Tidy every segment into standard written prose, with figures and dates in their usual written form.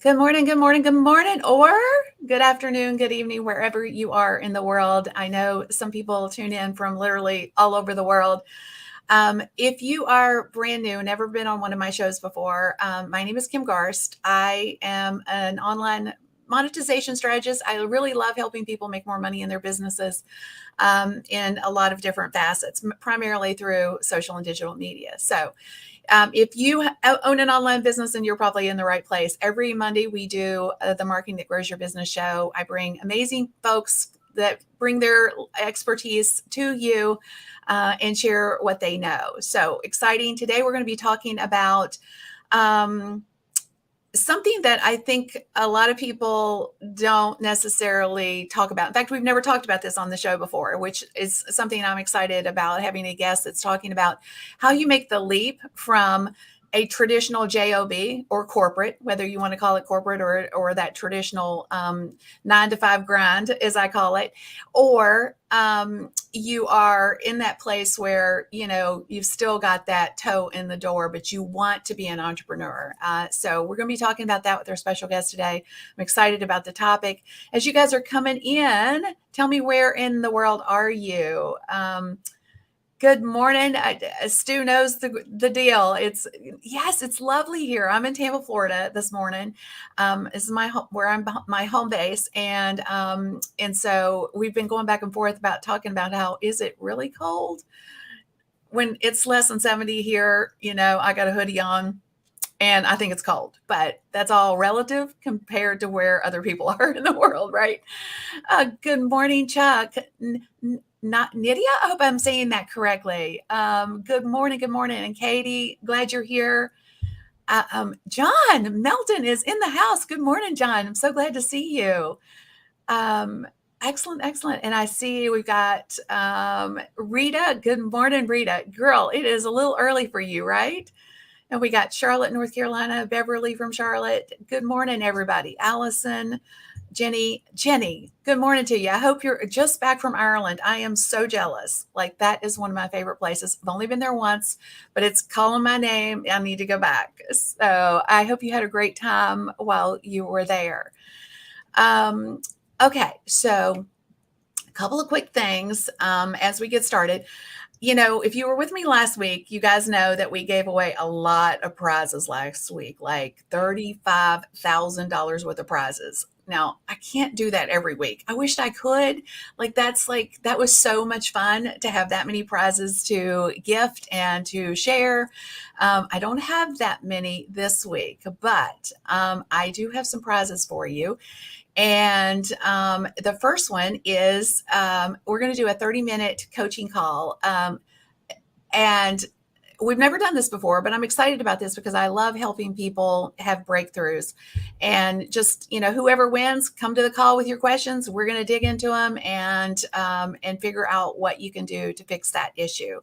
Good morning, good morning, good morning, or good afternoon, good evening, wherever you are in the world. I know some people tune in from literally all over the world. If you are brand new, never been on one of my shows before, my name is Kim Garst. I am an online monetization strategist. I really love helping people make more money in their businesses in a lot of different facets, primarily through social and digital media. So, if you own an online business, then you're probably in the right place. Every Monday, we do the Marketing That Grows Your Business show. I bring amazing folks that bring their expertise to you and share what they know. So exciting. Today, we're going to be talking about um, something that I think a lot of people don't necessarily talk about. In fact, we've never talked about this on the show before, which is something I'm excited about, having a guest that's talking about how you make the leap from a traditional job or corporate, whether you want to call it corporate or that traditional 9 to 5 grind, as I call it, or you are in that place where you've still got that toe in the door, but you want to be an entrepreneur. So we're going to be talking about that with our special guest today. I'm excited about the topic. As you guys are coming in, tell me, where in the world are you? Good morning. Stu knows the deal. It's lovely here. I'm in Tampa, Florida this morning. This is my home base, and so we've been going back and forth about talking about how is it really cold when it's less than 70 here. I got a hoodie on. And I think it's cold, but that's all relative compared to where other people are in the world, right? Good morning, Chuck. Not Nydia. I hope I'm saying that correctly. Good morning, and Katie, glad you're here. John Melton is in the house. Good morning, John. I'm so glad to see you. Excellent. And I see we've got Rita. Good morning, Rita. Girl, it is a little early for you, right? And we got Charlotte, North Carolina, Beverly from Charlotte. Good morning, everybody. Allison, Jenny, good morning to you. I hope you're just back from Ireland. I am so jealous. Like, that is one of my favorite places. I've only been there once, but it's calling my name. I need to go back. So I hope you had a great time while you were there. Okay, so a couple of quick things as we get started. If you were with me last week, you guys know that we gave away a lot of prizes last week, like $35,000 worth of prizes. Now, I can't do that every week. I wished I could. That was so much fun to have that many prizes to gift and to share. I don't have that many this week, but I do have some prizes for you. And the first one is we're going to do a 30-minute coaching call. And we've never done this before, but I'm excited about this because I love helping people have breakthroughs. And just, whoever wins, come to the call with your questions. We're going to dig into them and figure out what you can do to fix that issue.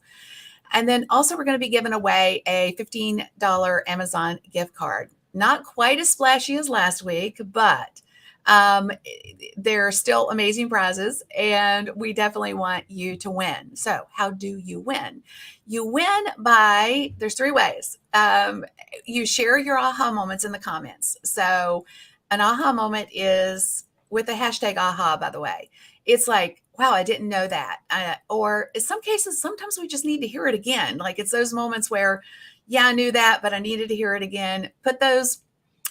And then also, we're going to be giving away a $15 Amazon gift card. Not quite as splashy as last week, but they're still amazing prizes, and we definitely want you to win. So how do you win? You win by, there's 3 ways. You share your aha moments in the comments. So an aha moment is with the hashtag aha, by the way. It's like, wow, I didn't know that. Or in some cases, sometimes we just need to hear it again. Like, it's those moments where, yeah, I knew that, but I needed to hear it again. Put those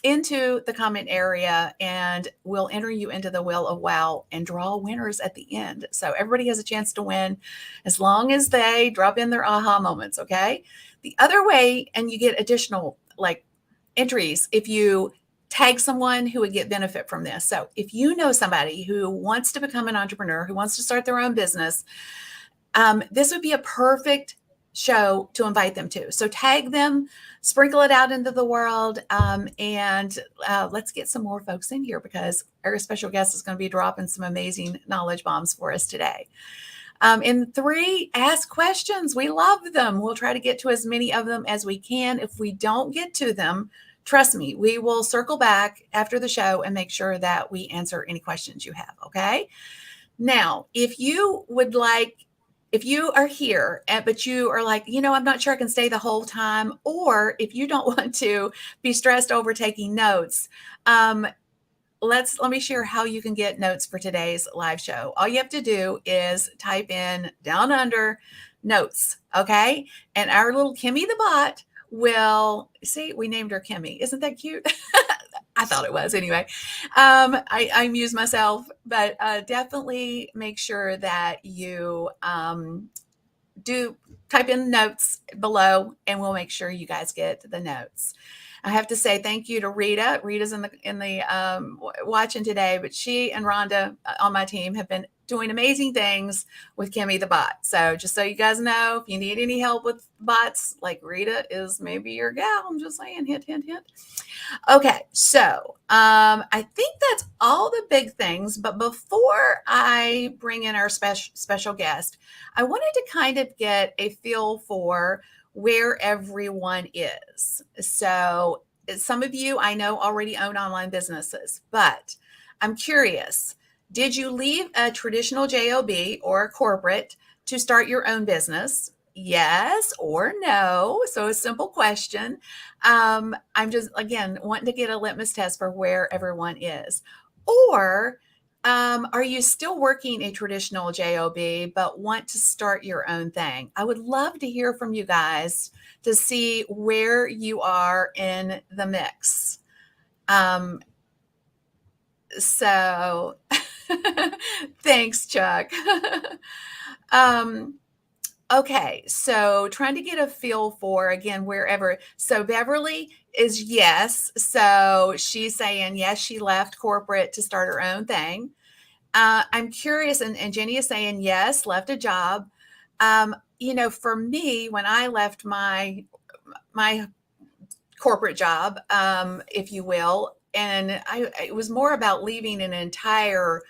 into the comment area, and we'll enter you into the Wheel of Wow and draw winners at the end. So everybody has a chance to win as long as they drop in their aha moments. Okay. The other way, and you get additional entries if you tag someone who would get benefit from this. So if you know somebody who wants to become an entrepreneur, who wants to start their own business, this would be a perfect show to invite them to. So tag them, sprinkle it out into the world, and let's get some more folks in here because our special guest is going to be dropping some amazing knowledge bombs for us today. And 3, ask questions. We love them. We'll try to get to as many of them as we can. If we don't get to them, trust me, we will circle back after the show and make sure that we answer any questions you have. Okay. Now, if you would like if you are here, but you are like, I'm not sure I can stay the whole time, or if you don't want to be stressed over taking notes, um, let me share how you can get notes for today's live show. All you have to do is type in down under notes, okay? And our little Kimmy the bot will see. We named her Kimmy. Isn't that cute? I thought it was anyway. I amuse myself, but definitely make sure that you do type in notes below, and we'll make sure you guys get the notes. I have to say thank you to Rita. Rita's in the watching today, but she and Rhonda on my team have been doing amazing things with Kimmy the bot. So just so you guys know, if you need any help with bots, like Rita is maybe your gal. I'm just saying, hint, hint, hint. Okay, so I think that's all the big things. But before I bring in our special guest, I wanted to kind of get a feel for where everyone is. So some of you I know already own online businesses, but I'm curious, did you leave a traditional job or a corporate to start your own business? Yes or no? So a simple question. I'm just, again, wanting to get a litmus test for where everyone is. Or are you still working a traditional job, but want to start your own thing? I would love to hear from you guys to see where you are in the mix. So thanks, Chuck. Okay, so trying to get a feel for, again, wherever. So Beverly is yes. So she's saying yes, she left corporate to start her own thing. I'm curious, and Jenny is saying yes, left a job. For me, when I left my corporate job, if you will, and it was more about leaving an entire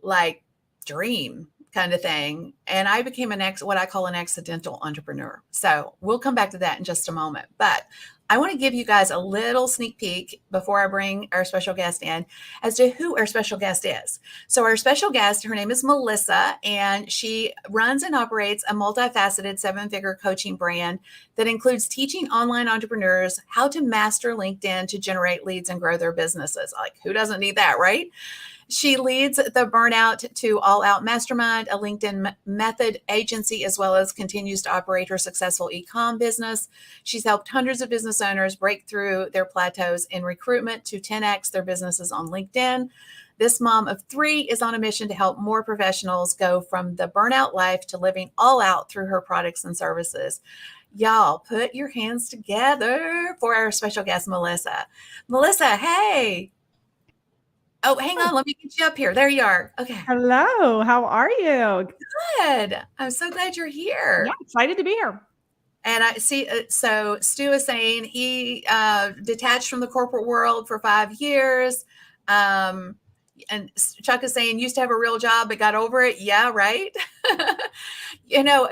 like dream kind of thing. And I became what I call an accidental entrepreneur. So we'll come back to that in just a moment. But I want to give you guys a little sneak peek before I bring our special guest in as to who our special guest is. So our special guest, her name is Melissa, and she runs and operates a multifaceted 7-figure coaching brand that includes teaching online entrepreneurs how to master LinkedIn to generate leads and grow their businesses. Like, who doesn't need that, right? She leads the Burnout to All Out Mastermind, a LinkedIn method agency, as well as continues to operate her successful e-com business. She's helped hundreds of business owners break through their plateaus in recruitment to 10x their businesses on LinkedIn. This mom of 3 is on a mission to help more professionals go from the burnout life to living all out through her products and services. Y'all, put your hands together for our special guest, Melissa. Melissa, hey. Oh, hang on. Let me get you up here. There you are. Okay. Hello, how are you? Good. I'm so glad you're Yeah, here. excited to be here. And I see, so Stu is saying he detached from the corporate world for 5 years. And Chuck is saying used to have a real job, but got over it. Yeah, right.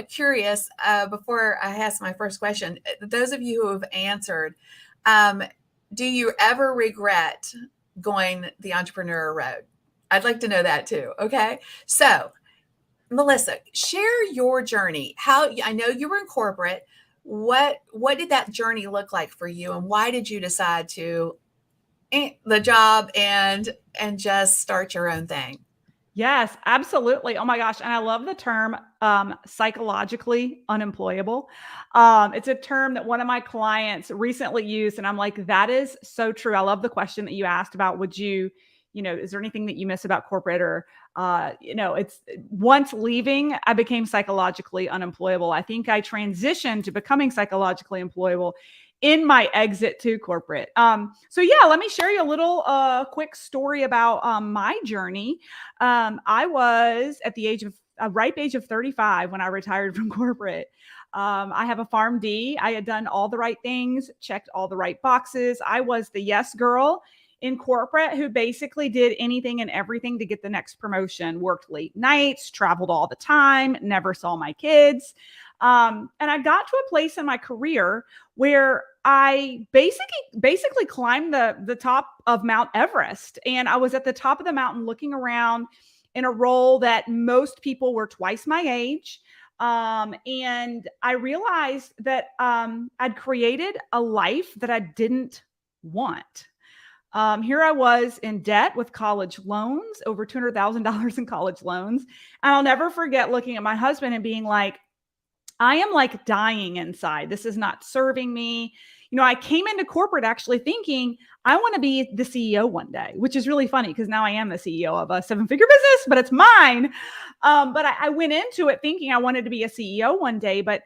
Curious, before I ask my first question, those of you who have answered, do you ever regret going the entrepreneur road? I'd like to know that too. Okay. So Melissa, share your journey. How, I know you were in corporate. What did that journey look like for you, and why did you decide to the job and just start your own thing? Yes, absolutely. Oh my gosh. And I love the term psychologically unemployable. It's a term that one of my clients recently used. And I'm like, that is so true. I love the question that you asked about, is there anything that you miss about corporate or, it's once leaving, I became psychologically unemployable. I think I transitioned to becoming psychologically employable in my exit to corporate. So yeah, let me share you a little quick story about my journey. I was at the ripe age of 35 when I retired from corporate. I have a PharmD. I had done all the right things, checked all the right boxes. I was the yes girl in corporate who basically did anything and everything to get the next promotion, worked late nights, traveled all the time, never saw my kids. And I got to a place in my career where I basically climbed the top of Mount Everest. And I was at the top of the mountain looking around in a role that most people were twice my age. And I realized that I'd created a life that I didn't want. Here I was in debt with college loans, over $200,000 in college loans. And I'll never forget looking at my husband and being like, I am like dying inside. This is not serving me. I came into corporate actually thinking I want to be the CEO one day, which is really funny because now I am the CEO of a 7-figure business, but it's mine. But I went into it thinking I wanted to be a CEO one day. But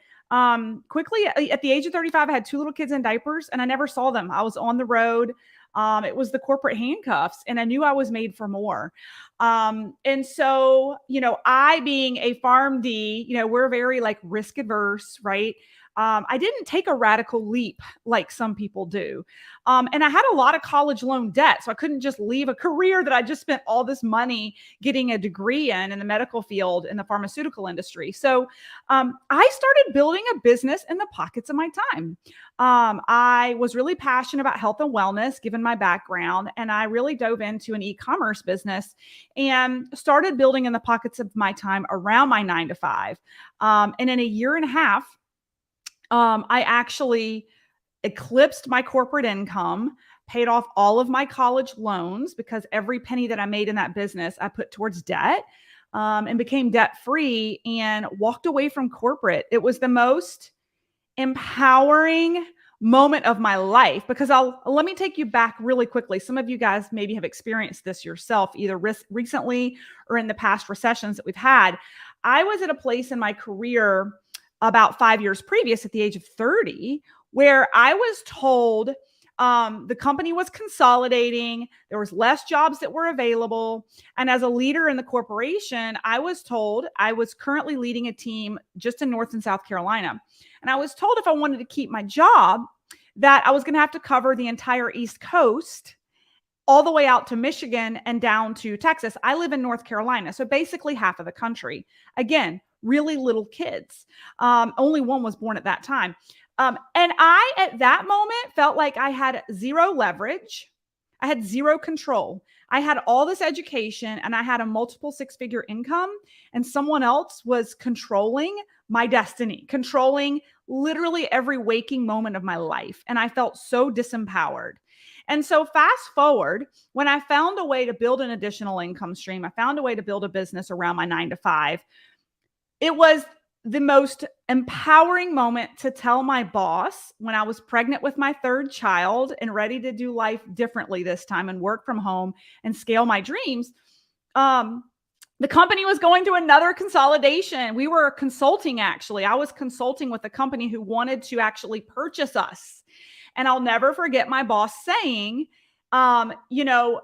quickly at the age of 35, I had 2 little kids in diapers and I never saw them. I was on the road. It was the corporate handcuffs and I knew I was made for more. And so, I being a PharmD, we're very like risk adverse, right? I didn't take a radical leap like some people do. And I had a lot of college loan debt. So I couldn't just leave a career that I just spent all this money getting a degree in the medical field, in the pharmaceutical industry. So I started building a business in the pockets of my time. I was really passionate about health and wellness, given my background, and I really dove into an e-commerce business and started building in the pockets of my time around my 9 to 5. And in a year and a half, I actually eclipsed my corporate income, paid off all of my college loans because every penny that I made in that business, I put towards debt, and became debt free and walked away from corporate. It was the most empowering moment of my life because let me take you back really quickly. Some of you guys maybe have experienced this yourself, either recently or in the past recessions that we've had. I was at a place in my career about 5 years previous at the age of 30, where I was told the company was consolidating, there was less jobs that were available. And as a leader in the corporation, I was told I was currently leading a team just in North and South Carolina. And I was told if I wanted to keep my job, that I was going to have to cover the entire East Coast, all the way out to Michigan and down to Texas. I live in North Carolina, so basically half of the country. Again, really little kids. Only one was born at that time. And I, at that moment, felt like I had zero leverage. I had zero control. I had all this education and I had a multiple 6-figure income, and someone else was controlling my destiny, controlling literally every waking moment of my life. And I felt so disempowered. And so fast forward, when I found a way to build an additional income stream, I found a way to build a business around my 9 to 5. It was the most empowering moment to tell my boss when I was pregnant with my 3rd child and ready to do life differently this time and work from home and scale my dreams. The company was going through another consolidation. We were consulting, actually. I was consulting with a company who wanted to actually purchase us. And I'll never forget my boss saying, they're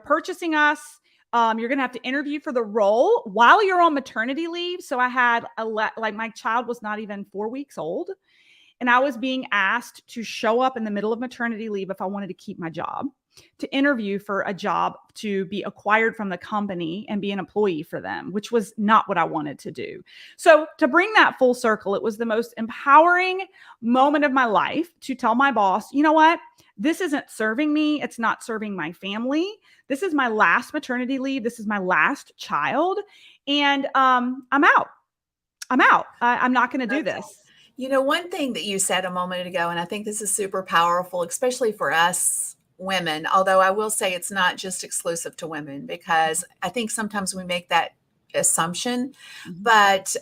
purchasing us. You're going to have to interview for the role while you're on maternity leave. So I had my child was not even 4 weeks old. And I was being asked to show up in the middle of maternity leave if I wanted to keep my job, to interview for a job to be acquired from the company and be an employee for them, which was not what I wanted to do. So to bring that full circle, it was the most empowering moment of my life to tell my boss, you know what? This isn't serving me. It's not serving my family. This is my last maternity leave. This is my last child. And I'm out. I'm not going to do this. One thing that you said a moment ago, and I think this is super powerful, especially for us women, although I will say it's not just exclusive to women, because I think sometimes we make that assumption, but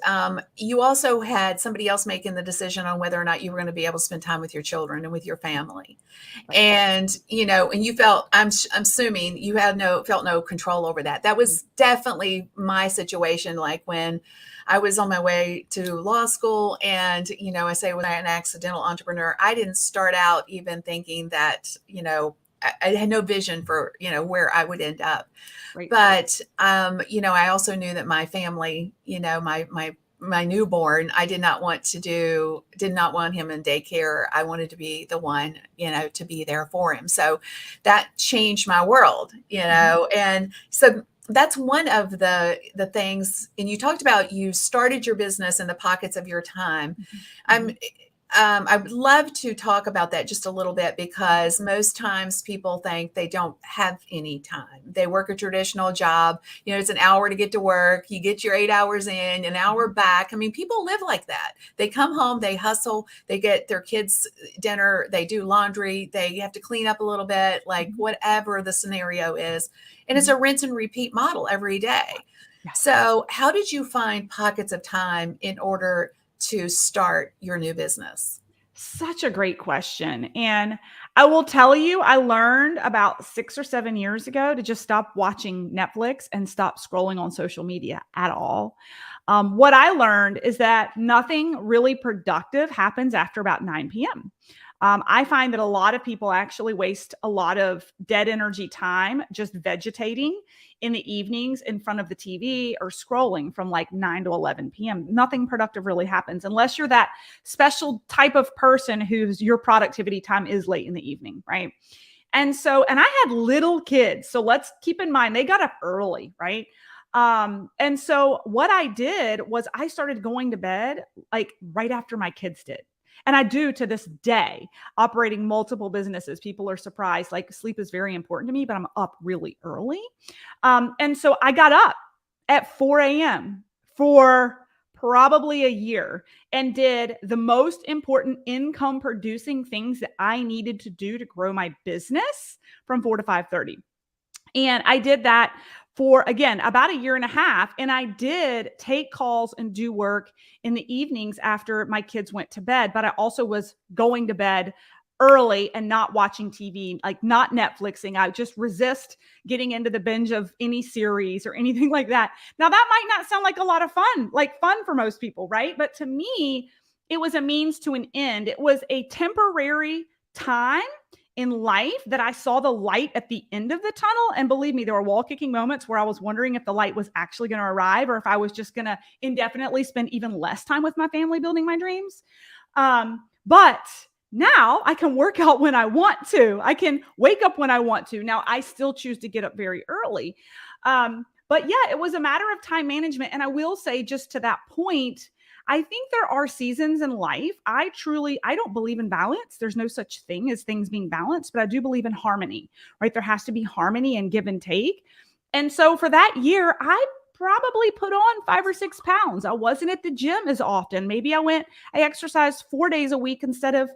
you also had somebody else making the decision on whether or not you were going to be able to spend time with your children and with your family. Right. And, and you felt, I'm assuming you had felt no control over that. That was definitely my situation. Like when I was on my way to law school and, I say when I'm an accidental entrepreneur, I didn't start out even thinking that, I had no vision for, where I would end up. Right. But, I also knew that my family, my newborn, I did not want him in daycare. I wanted to be the one, to be there for him. So that changed my world, and so that's one of the things. And you talked about, you started your business in the pockets of your time. I would love to talk about that just a little bit because most times people think they don't have any time. They work a traditional job. It's an hour to get to work. You get your 8 hours in, an hour back. I mean, people live like that. They come home, they hustle, they get their kids dinner, they do laundry, they have to clean up a little bit, like whatever the scenario is. And it's a rinse and repeat model every day. Yes. So how did you find pockets of time in order to start your new business? Such a great question. And I will tell you, I learned about 6 or 7 years ago to just stop watching Netflix and stop scrolling on social media at all. What I learned is that nothing really productive happens after about 9 p.m. I find that a lot of people actually waste a lot of dead energy time just vegetating in the evenings in front of the TV or scrolling from like 9 to 11 p.m. Nothing productive really happens unless you're that special type of person whose your productivity time is late in the evening, right? And I had little kids. So let's keep in mind, they got up early, right? And so what I did was I started going to bed like right after my kids did. And I do to this day, operating multiple businesses. People are surprised, like sleep is very important to me, but I'm up really early. And so I got up at 4 a.m. for probably a year and did the most important income producing things that I needed to do to grow my business from 4 to 5:30. And I did that for, again, about a year and a half. And I did take calls and do work in the evenings after my kids went to bed. But I also was going to bed early and not watching TV, like not Netflixing. I just resist getting into the binge of any series or anything like that. Now, that might not sound like a lot of fun, like fun for most people, right? But to me, it was a means to an end. It was a temporary time in life that I saw the light at the end of the tunnel. And believe me, there were wall kicking moments where I was wondering if the light was actually going to arrive or if I was just going to indefinitely spend even less time with my family building my dreams. But now I can work out when I want to. I can wake up when I want to. Now, I still choose to get up very early. But yeah, it was a matter of time management. And I will say, just to that point, I think there are seasons in life. I don't believe in balance. There's no such thing as things being balanced, but I do believe in harmony, right? There has to be harmony and give and take. And so for that year, I probably put on 5 or 6 pounds. I wasn't at the gym as often. Maybe I exercised 4 days a week instead of,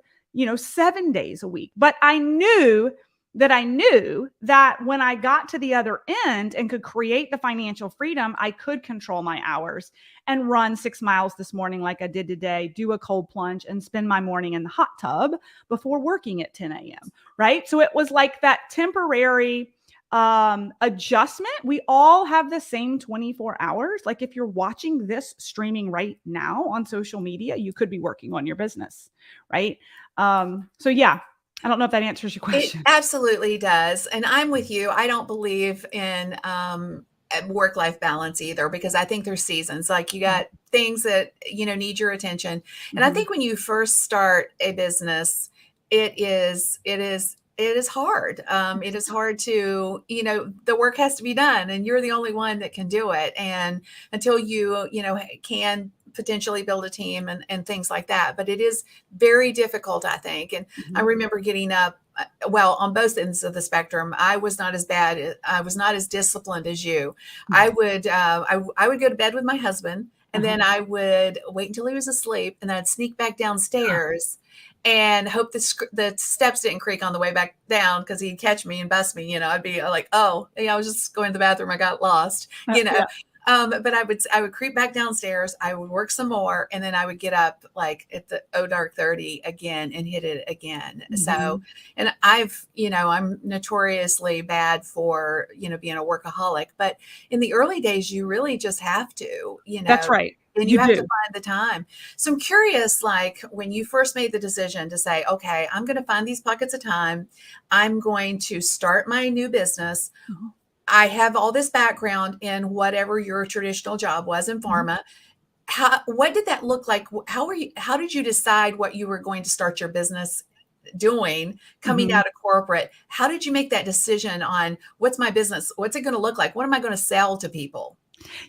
7 days a week. But I knew that when I got to the other end and could create the financial freedom, I could control my hours and run 6 miles this morning like I did today, do a cold plunge and spend my morning in the hot tub before working at 10 a.m., right? So it was like that temporary adjustment. We all have the same 24 hours. Like if you're watching this streaming right now on social media, you could be working on your business, right? So yeah, I don't know if that answers your question. It absolutely does. And I'm with you. I don't believe in work-life balance either, because I think there's seasons. Like you got things that, need your attention. And I think when you first start a business, it is hard. It is hard to, the work has to be done and you're the only one that can do it. And until you can potentially build a team and things like that. But it is very difficult, I think. And I remember getting up, well, on both ends of the spectrum. I was not as bad. I was not as disciplined as you. I would go to bed with my husband and then I would wait until he was asleep and then I'd sneak back downstairs and hope the steps didn't creak on the way back down because he'd catch me and bust me. I'd be like, oh, I was just going to the bathroom. I got lost, Yeah. But I would creep back downstairs. I would work some more, and then I would get up like at the dark 30 again and hit it again. So, and I'm notoriously bad for being a workaholic. But in the early days, you really just have to, That's right. and you have to find the time. So I'm curious, like when you first made the decision to say, okay, I'm going to find these pockets of time. I'm going to start my new business. I have all this background in whatever your traditional job was in pharma. What did that look like? How did you decide what you were going to start your business doing coming out of corporate? How did you make that decision on what's my business? What's it going to look like? What am I going to sell to people?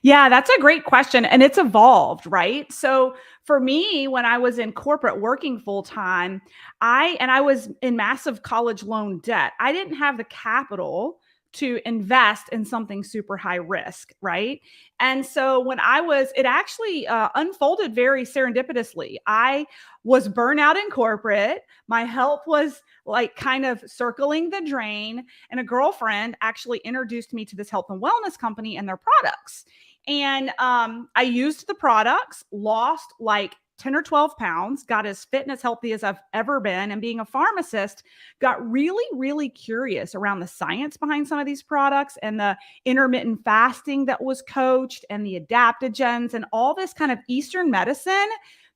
Yeah, that's a great question. And it's evolved, right? So for me, when I was in corporate working full time, I was in massive college loan debt. I didn't have the capital to invest in something super high risk, right? And so it actually unfolded very serendipitously. I was burnout in corporate. My health was like kind of circling the drain. And a girlfriend actually introduced me to this health and wellness company and their products. And I used the products, lost like 10 or 12 pounds, got as fit and as healthy as I've ever been. And being a pharmacist, got really, really curious around the science behind some of these products and the intermittent fasting that was coached and the adaptogens and all this kind of Eastern medicine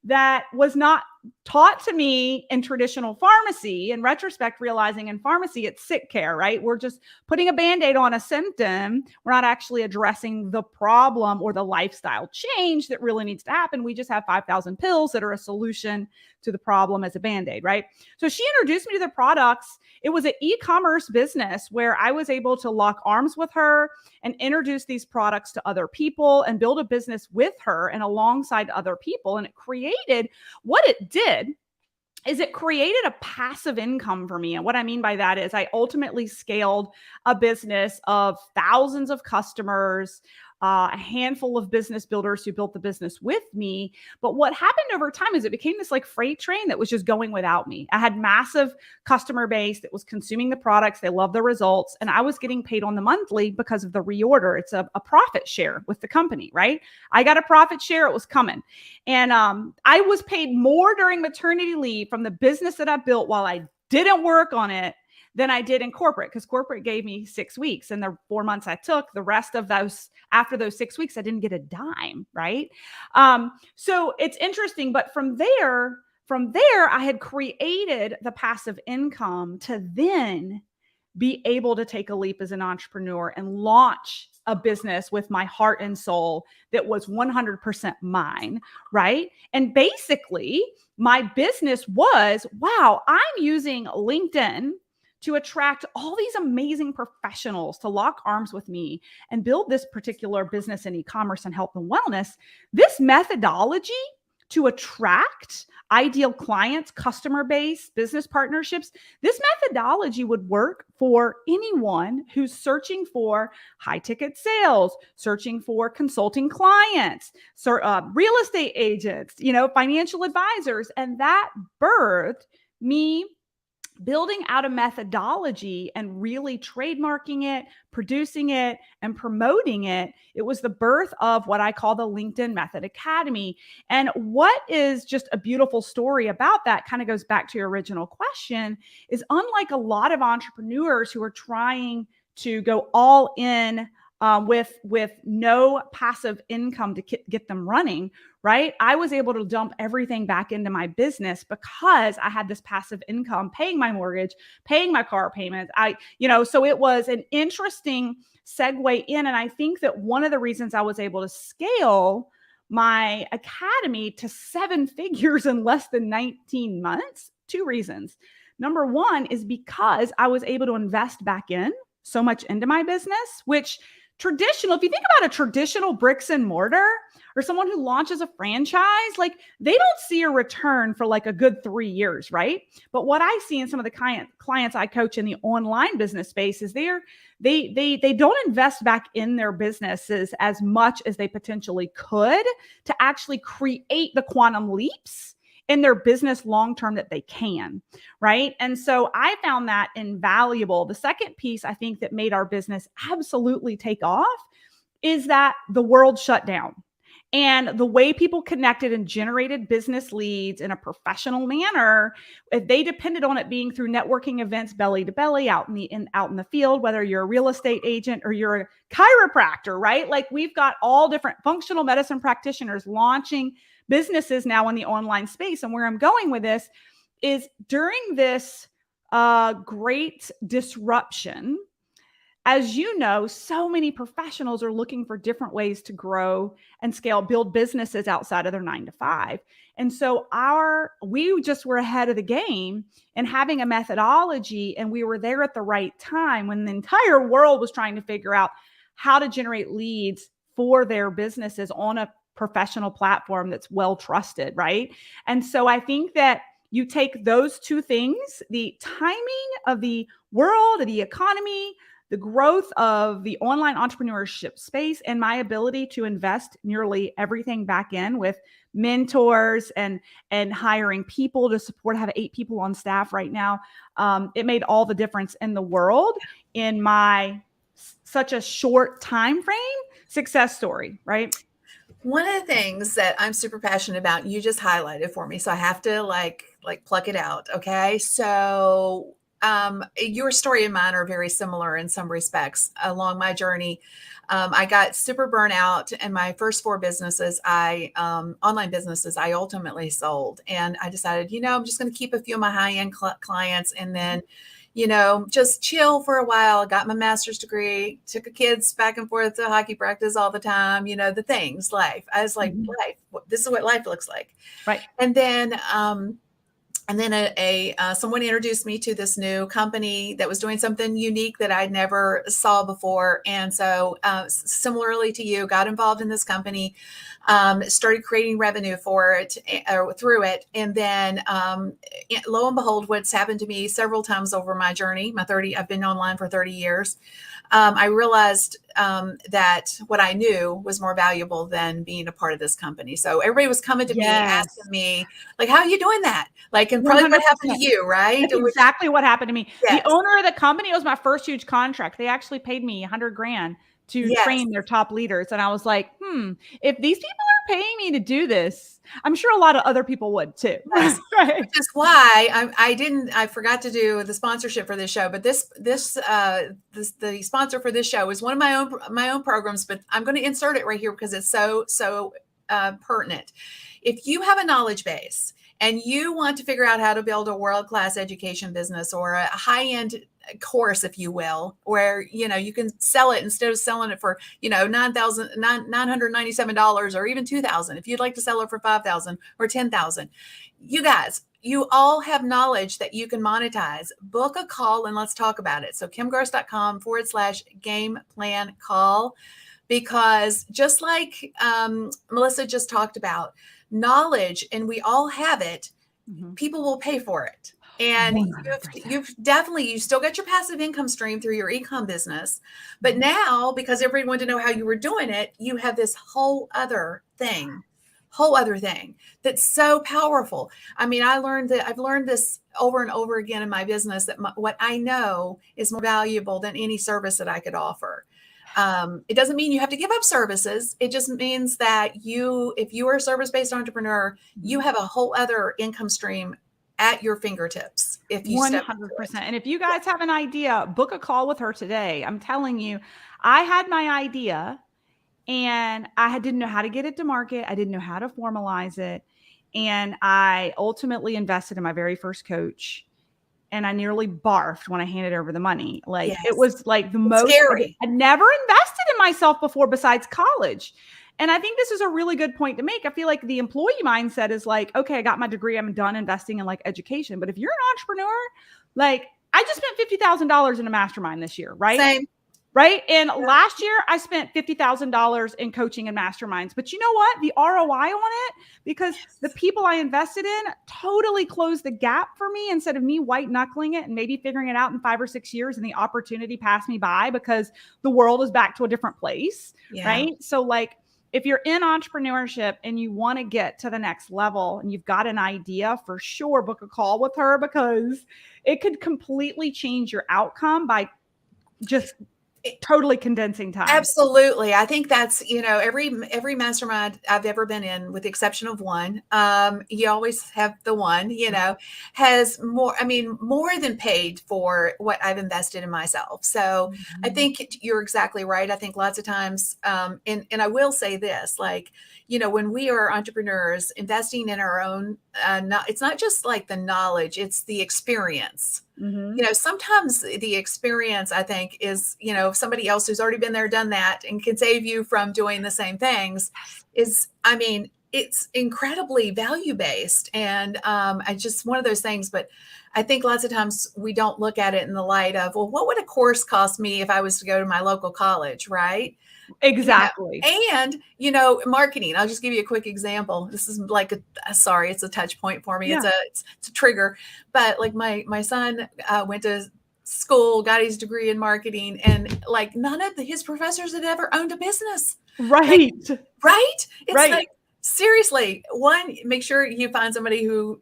that was not taught to me in traditional pharmacy. In retrospect, realizing in pharmacy, it's sick care, right? We're just putting a Band-Aid on a symptom. We're not actually addressing the problem or the lifestyle change that really needs to happen. We just have 5,000 pills that are a solution to the problem as a Band-Aid, right? So she introduced me to the products. It was an e-commerce business where I was able to lock arms with her and introduce these products to other people and build a business with her and alongside other people. And it created what it did is it created a passive income for me. And what I mean by that is I ultimately scaled a business of thousands of customers, a handful of business builders who built the business with me. But what happened over time is it became this like freight train that was just going without me. I had massive customer base that was consuming the products. They loved the results. And I was getting paid on the monthly because of the reorder. It's a profit share with the company, right? I got a profit share. It was coming. And I was paid more during maternity leave from the business that I built while I didn't work on it than I did in corporate, because corporate gave me 6 weeks, and the 4 months I took, the rest of those, after those 6 weeks, I didn't get a dime, right? So it's interesting, but from there, I had created the passive income to then be able to take a leap as an entrepreneur and launch a business with my heart and soul that was 100% mine, right? And basically, my business was, wow, I'm using LinkedIn to attract all these amazing professionals to lock arms with me and build this particular business in e-commerce and health and wellness. This methodology to attract ideal clients, customer base, business partnerships, this methodology would work for anyone who's searching for high ticket sales, searching for consulting clients, real estate agents, financial advisors. And that birthed me building out a methodology and really trademarking it, producing it, and promoting it. It was the birth of what I call the LinkedIn Method Academy. And what is just a beautiful story about that, kind of goes back to your original question, is unlike a lot of entrepreneurs who are trying to go all in with no passive income to get them running, right? I was able to dump everything back into my business because I had this passive income, paying my mortgage, paying my car payments. So it was an interesting segue in. And I think that one of the reasons I was able to scale my academy to 7 figures in less than 19 months, 2 reasons. Number one is because I was able to invest back in so much into my business, which if you think about a traditional bricks and mortar or someone who launches a franchise, like they don't see a return for like a good 3 years, right? But what I see in some of the clients I coach in the online business space is they don't invest back in their businesses as much as they potentially could to actually create the quantum leaps in their business long-term that they can, right? And so I found that invaluable. The second piece I think that made our business absolutely take off is that the world shut down. And the way people connected and generated business leads in a professional manner, if they depended on it being through networking events, belly to belly, out in the field, whether you're a real estate agent or you're a chiropractor, right? Like we've got all different functional medicine practitioners launching businesses now in the online space. And where I'm going with this is during this great disruption, as you know, so many professionals are looking for different ways to grow and scale, build businesses outside of their 9 to 5. And so we just were ahead of the game in having a methodology, and we were there at the right time when the entire world was trying to figure out how to generate leads for their businesses on a professional platform that's well trusted, right? And so I think that you take those two things, the timing of the world, of the economy, the growth of the online entrepreneurship space, and my ability to invest nearly everything back in with mentors and hiring people to support. I have 8 people on staff right now. It made all the difference in the world in my such a short time frame success story, right? One of the things that I'm super passionate about, you just highlighted for me, so I have to like pluck it out. Okay. So your story and mine are very similar in some respects along my journey. I got super burnout, and my first 4 businesses, online businesses, I ultimately sold. And I decided, I'm just going to keep a few of my high-end clients, and then, just chill for a while. I got my master's degree, took the kids back and forth to hockey practice all the time, the things, life. I was like, life, this is what life looks like. Right. And then, someone introduced me to this new company that was doing something unique that I'd never saw before. And so similarly to you, got involved in this company, started creating revenue for it, through it. And then lo and behold, what's happened to me several times over my journey, I've been online for 30 years. I realized that what I knew was more valuable than being a part of this company. So everybody was coming to me, asking me, like, how are you doing that? Like, and probably 100%. what happened to you, right? That's exactly what happened to me. Yes. The owner of the company, it was my first huge contract. They actually paid me $100,000 to train their top leaders. And I was like, if these people are paying me to do this, I'm sure a lot of other people would too. Yes. Right. Which is why I forgot to do the sponsorship for this show, but the sponsor for this show is one of my own programs, but I'm going to insert it right here because it's so pertinent. If you have a knowledge base and you want to figure out how to build a world-class education business or a high-end course, if you will, where, you can sell it instead of selling it for, $997 or even $2,000. If you'd like to sell it for $5,000 or $10,000, you guys, you all have knowledge that you can monetize. Book a call and let's talk about it. So kimgross.com/game plan call, because just like Melissa just talked about, knowledge, and we all have it, people will pay for it. And you still got your passive income stream through your e-com business. But now, because everybody wanted to know how you were doing it, you have this whole other thing that's so powerful. I mean, I've learned this over and over again in my business, that what I know is more valuable than any service that I could offer. It doesn't mean you have to give up services. It just means that if you are a service-based entrepreneur, you have a whole other income stream at your fingertips. If you 100%. And if you guys have an idea, book a call with her today. I'm telling you, I had my idea and I didn't know how to get it to market. I didn't know how to formalize it. And I ultimately invested in my very first coach. And I nearly barfed when I handed over the money. It was like the most scary. I'd never invested in myself before besides college. And I think this is a really good point to make. I feel like the employee mindset is like, okay, I got my degree, I'm done investing in education. But if you're an entrepreneur, I just spent $50,000 in a mastermind this year, right? Same. Right. And last year I spent $50,000 in coaching and masterminds. But you know what? The ROI on it, because the people I invested in totally closed the gap for me instead of me white knuckling it and maybe figuring it out in 5 or 6 years and the opportunity passed me by because the world is back to a different place. Yeah. Right. So if you're in entrepreneurship and you want to get to the next level and you've got an idea, for sure, book a call with her, because it could completely change your outcome by just totally condensing time. Absolutely. I think that's, every mastermind I've ever been in, with the exception of one, you always have the one, has more than paid for what I've invested in myself. So I think you're exactly right. I think lots of times, and I will say this, when we are entrepreneurs investing in our own, it's not just the knowledge, it's the experience. Sometimes the experience, I think, is, somebody else who's already been there, done that, and can save you from doing the same things it's incredibly value based. And I just one of those things. But I think lots of times we don't look at it in the light of, well, what would a course cost me if I was to go to my local college, right? Exactly. And marketing. I'll just give you a quick example. This is like sorry, it's a touch point for me. Yeah. It's a trigger. But like my son went to school, got his degree in marketing, and like none of his professors had ever owned a business. Like, Right. right? It's Right. like, seriously, one, make sure you find somebody who,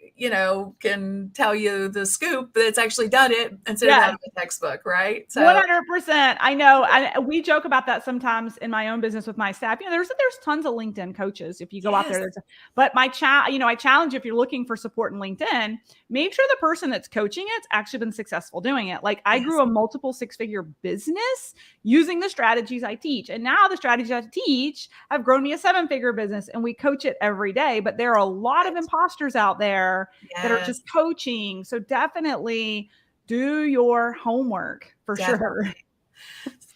can tell you the scoop that's actually done it instead of Yes. out of a textbook, right? So 100%. I know. We joke about that sometimes in my own business with my staff. There's tons of LinkedIn coaches. If you go out there, but I challenge you, if you're looking for support in LinkedIn, make sure the person that's coaching it's actually been successful doing it. Like I grew a multiple 6-figure business using the strategies I teach. And now the strategies I teach have grown me a 7-figure business, and we coach it every day. But there are a lot of imposters out there that are just coaching. So definitely do your homework for sure.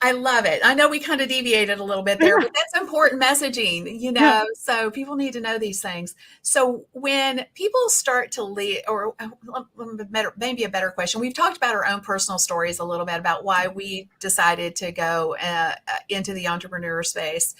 I love it. I know we kind of deviated a little bit there, but that's important messaging, so people need to know these things. So when people start to leave, or maybe a better question, we've talked about our own personal stories a little bit about why we decided to go into the entrepreneur space.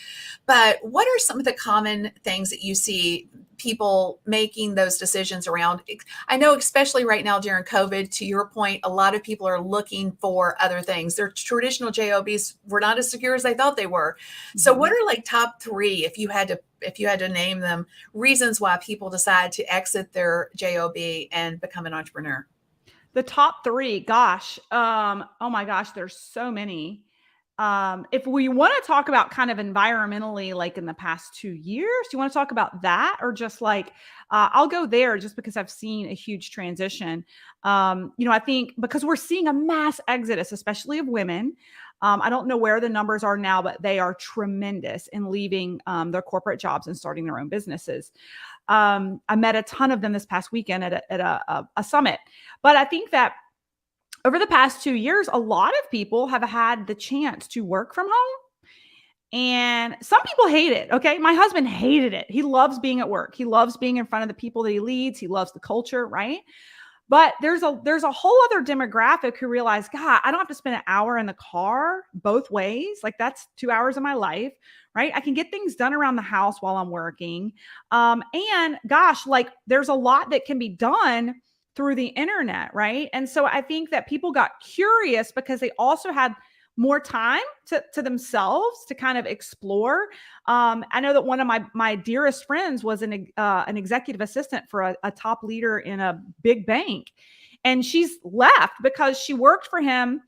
But what are some of the common things that you see people making those decisions around? I know, especially right now during COVID, to your point, a lot of people are looking for other things. Their traditional JOBs were not as secure as they thought they were. So what are like top 3, if you had to name them, reasons why people decide to exit their JOB and become an entrepreneur? The top 3, gosh. Oh my gosh, there's so many. If we want to talk about kind of environmentally, like in the past 2 years, do you want to talk about that, or just like, I'll go there just because I've seen a huge transition. I think because we're seeing a mass exodus, especially of women. I don't know where the numbers are now, but they are tremendous in leaving their corporate jobs and starting their own businesses. I met a ton of them this past weekend at a summit, but I think that over the past 2 years, a lot of people have had the chance to work from home, and some people hate it. Okay. My husband hated it. He loves being at work. He loves being in front of the people that he leads. He loves the culture. Right. But there's a whole other demographic who realize, God, I don't have to spend an hour in the car both ways. Like that's 2 hours of my life. Right. I can get things done around the house while I'm working. And gosh, like there's a lot that can be done through the internet, right? And so I think that people got curious because they also had more time to themselves to kind of explore. I know that one of my dearest friends was an executive assistant for a top leader in a big bank, and she's left because she worked for him.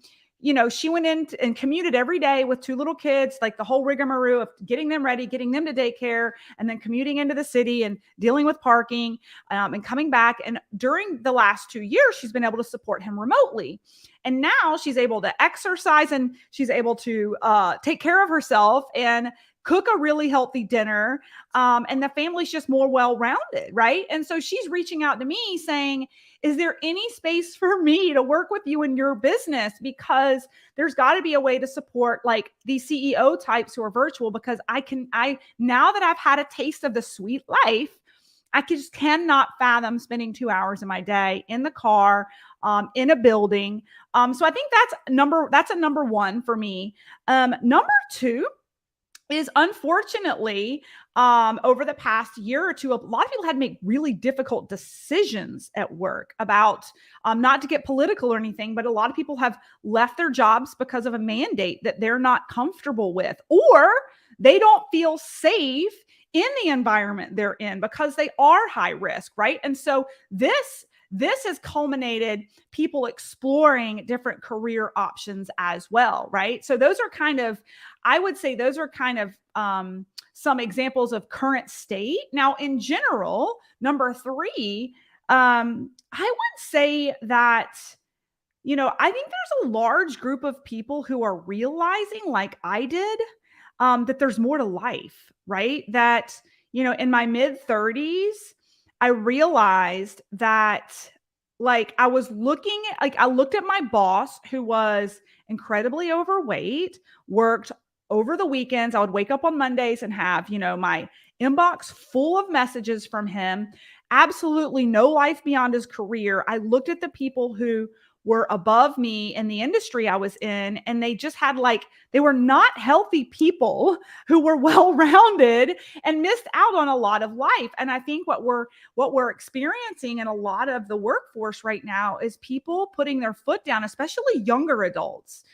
She went in and commuted every day with 2 little kids, like the whole rigmarole of getting them ready, getting them to daycare, and then commuting into the city and dealing with parking and coming back. And during the last 2 years, she's been able to support him remotely. And now she's able to exercise, and she's able to take care of herself and cook a really healthy dinner. And the family's just more well-rounded, right? And so she's reaching out to me saying, is there any space for me to work with you in your business? Because there's got to be a way to support like these CEO types who are virtual, because now that I've had a taste of the sweet life, I just cannot fathom spending 2 hours of my day in the car, in a building. So I think that's a number 1 for me. Number 2 is, unfortunately, over the past year or two, a lot of people had to make really difficult decisions at work about, not to get political or anything, but a lot of people have left their jobs because of a mandate that they're not comfortable with, or they don't feel safe in the environment they're in because they are high risk, right? And so this has culminated people exploring different career options as well, right? So I would say those are kind of some examples of current state. Now, in general, number 3, I would say that, I think there's a large group of people who are realizing, like I did, that there's more to life, right? That, in my mid-30s, I realized that I looked at my boss, who was incredibly overweight, worked over the weekends. I would wake up on Mondays and have, my inbox full of messages from him, absolutely no life beyond his career. I looked at the people who were above me in the industry I was in, and they just had like, they were not healthy people who were well-rounded and missed out on a lot of life. And I think what we're experiencing in a lot of the workforce right now is people putting their foot down, especially younger adults,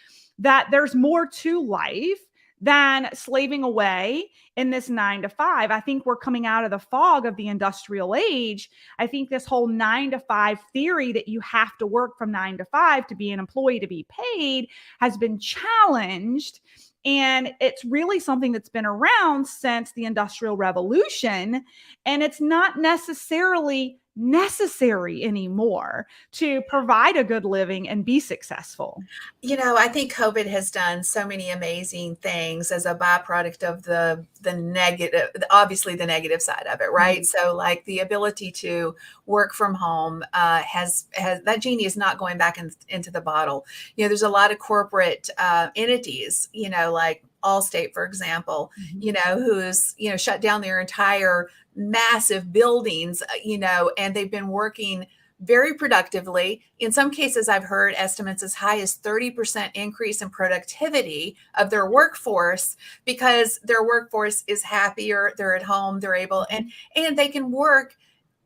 that there's more to life than slaving away in this 9 to 5. I think we're coming out of the fog of the industrial age. I think this whole 9 to 5 theory that you have to work from 9 to 5 to be an employee to be paid has been challenged. And it's really something that's been around since the Industrial Revolution. And it's not necessarily necessary anymore to provide a good living and be successful. I think COVID has done so many amazing things as a byproduct of the negative, obviously the negative side of it, right? Mhm. So like the ability to work from home has that genie is not going back into the bottle. There's a lot of corporate entities, like Allstate, for example, Mhm. who's, shut down their entire massive buildings, and they've been working very productively. In some cases, I've heard estimates as high as 30% increase in productivity of their workforce because their workforce is happier, they're at home, they're able, and Mhm. they can work.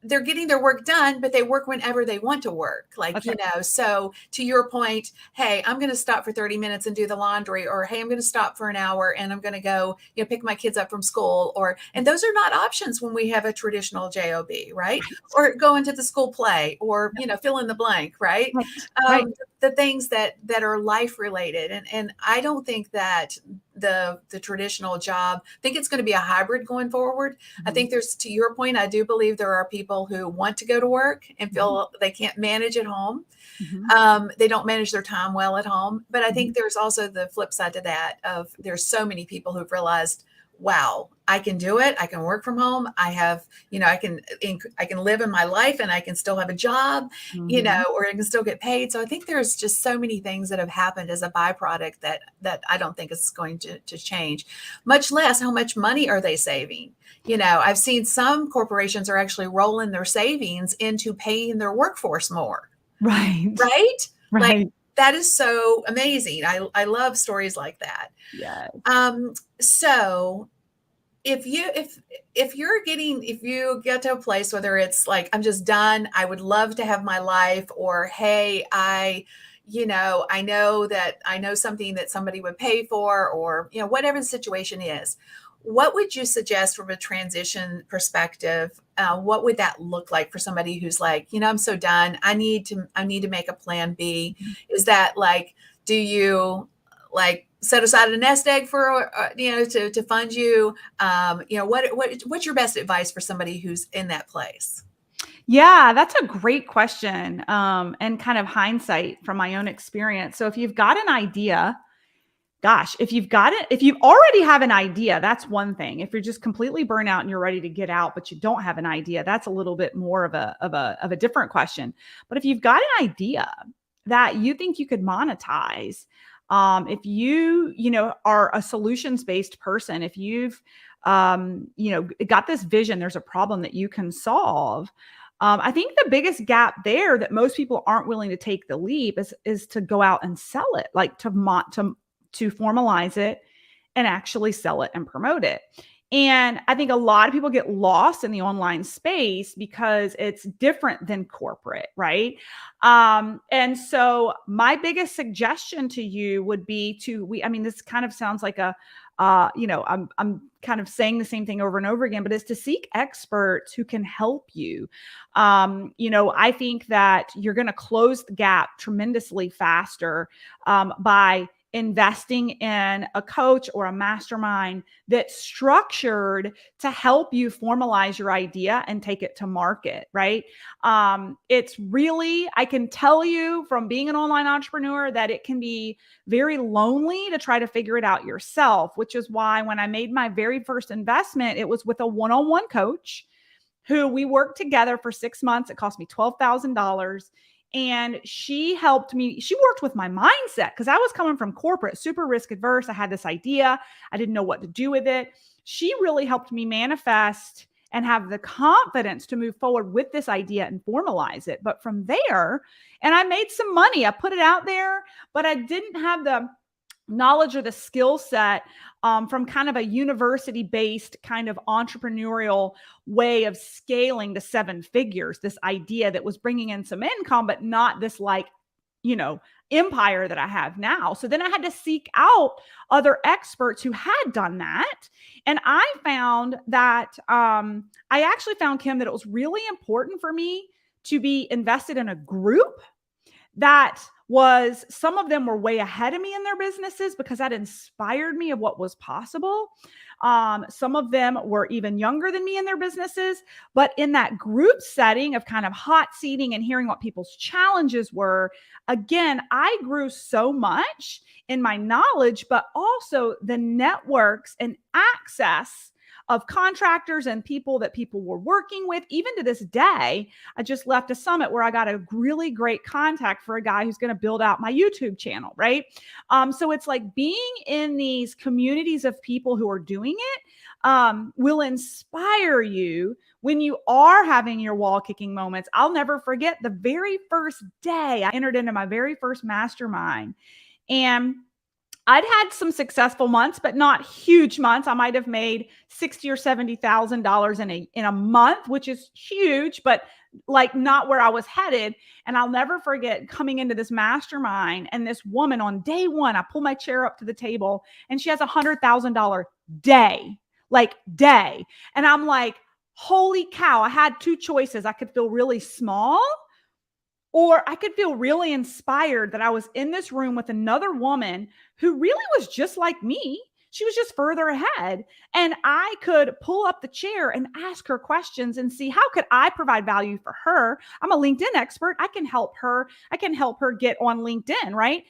They're getting their work done, but they work whenever they want to work. That's right. So to your point, hey, I'm going to stop for 30 minutes and do the laundry, or hey, I'm going to stop for an hour and I'm going to go, pick my kids up from school, and those are not options when we have a traditional job, right? Right. Or go into the school play, or, fill in the blank, right? Right. Right. Um, the things that are life related. And I don't think that the traditional job, I think it's going to be a hybrid going forward. I Mhm. think there's, to your point, I do believe there are people who want to go to work and Mhm. feel they can't manage at home. Mhm. They don't manage their time well at home. But I think Mhm. there's also the flip side to that of there's so many people who've realized, wow, I can do it. I can work from home. I have, I can live in my life and I can still have a job, Mhm. or I can still get paid. So I think there's just so many things that have happened as a byproduct that I don't think is going to change, much less how much money are they saving. I've seen some corporations are actually rolling their savings into paying their workforce more, Right. right? Like Right. that is so amazing. I love stories like that. Yes. So if you get to a place, whether it's like, I'm just done, I would love to have my life, or, hey, I know that I know something that somebody would pay for, or, whatever the situation is, what would you suggest from a transition perspective? What would that look like for somebody who's like, I'm so done. I need to make a plan B. Mhm. Is that like, do you like set aside a nest egg for, to fund you? What's your best advice for somebody who's in that place? Yeah, that's a great question, and kind of hindsight from my own experience. So if you've got an idea, gosh, if you already have an idea, that's one thing. If you're just completely burnt out and you're ready to get out, but you don't have an idea, that's a little bit more of a different question. But if you've got an idea that you think you could monetize, if are a solutions based person, if you've got this vision, there's a problem that you can solve. I think the biggest gap there that most people aren't willing to take the leap is to go out and sell it, like to formalize it and actually sell it and promote it. And I think a lot of people get lost in the online space because it's different than corporate, right? And so my biggest suggestion to you would be I mean, this kind of sounds like I'm kind of saying the same thing over and over again, but is to seek experts who can help you. I think that you're going to close the gap tremendously faster by investing in a coach or a mastermind that's structured to help you formalize your idea and take it to market, right? It's really, I can tell you from being an online entrepreneur that it can be very lonely to try to figure it out yourself, which is why when I made my very first investment, it was with a one-on-one coach who we worked together for 6 months. It cost me $12,000. And she helped me. She worked with my mindset because I was coming from corporate, super risk adverse. I had this idea. I didn't know what to do with it. She really helped me manifest and have the confidence to move forward with this idea and formalize it. But from there, and I made some money. I put it out there, but I didn't have the knowledge or the skill set from kind of a university-based kind of entrepreneurial way of scaling to 7 figures, this idea that was bringing in some income, but not this empire that I have now. So then I had to seek out other experts who had done that. And I found that I actually found, Kim, that it was really important for me to be invested in a group that was, some of them were way ahead of me in their businesses because that inspired me of what was possible. Some of them were even younger than me in their businesses, but in that group setting of kind of hot seating and hearing what people's challenges were, again, I grew so much in my knowledge, but also the networks and access of contractors and people that people were working with. Even to this day, I just left a summit where I got a really great contact for a guy who's going to build out my YouTube channel, right? So it's like being in these communities of people who are doing it will inspire you when you are having your wall kicking moments. I'll never forget the very first day I entered into my very first mastermind, and I'd had some successful months, but not huge months. I might have made $60,000 or $70,000 in a month, which is huge, but like not where I was headed. And I'll never forget coming into this mastermind, and this woman on day one, I pull my chair up to the table and she has $100,000 day. And I'm like, holy cow, I had 2 choices. I could feel really small, or I could feel really inspired that I was in this room with another woman who really was just like me. She was just further ahead. And I could pull up the chair and ask her questions and see, how could I provide value for her? I'm a LinkedIn expert. I can help her. I can help her get on LinkedIn, right?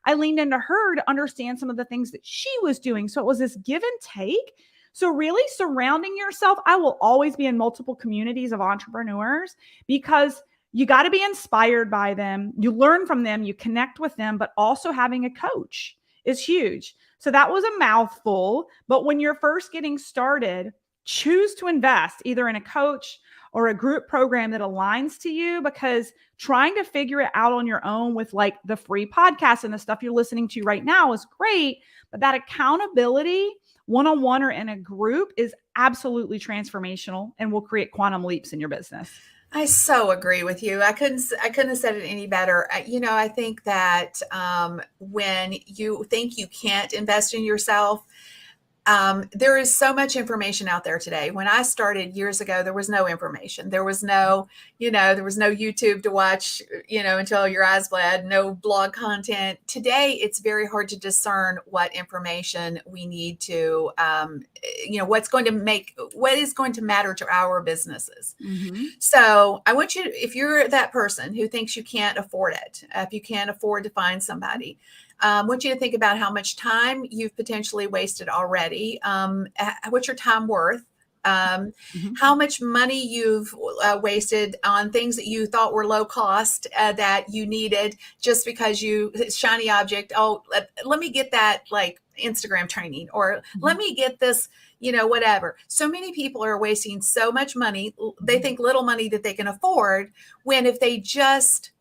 I leaned into her to understand some of the things that she was doing. So it was this give and take. So really surrounding yourself, I will always be in multiple communities of entrepreneurs because you got to be inspired by them. You learn from them, you connect with them, but also having a coach is huge. So that was a mouthful, but when you're first getting started, choose to invest either in a coach or a group program that aligns to you, because trying to figure it out on your own with like the free podcast and the stuff you're listening to right now is great, but that accountability one-on-one or in a group is absolutely transformational and will create quantum leaps in your business. I so agree with you. I couldn't have said it any better. I think that when you think you can't invest in yourself, there is so much information out there today. When I started years ago, there was no information. There was no YouTube to watch, until your eyes bled, no blog content. Today, it's very hard to discern what information we need to, what is going to matter to our businesses. Mm-hmm. So I want you to, if you're that person who thinks you can't afford it, if you can't afford to find somebody, I want you to think about how much time you've potentially wasted already. What's your time worth? How much money you've wasted on things that you thought were low cost that you needed just because shiny object. Oh, let me get that like Instagram training, or let me get this, whatever. So many people are wasting so much money. They think little money that they can afford, when if they just,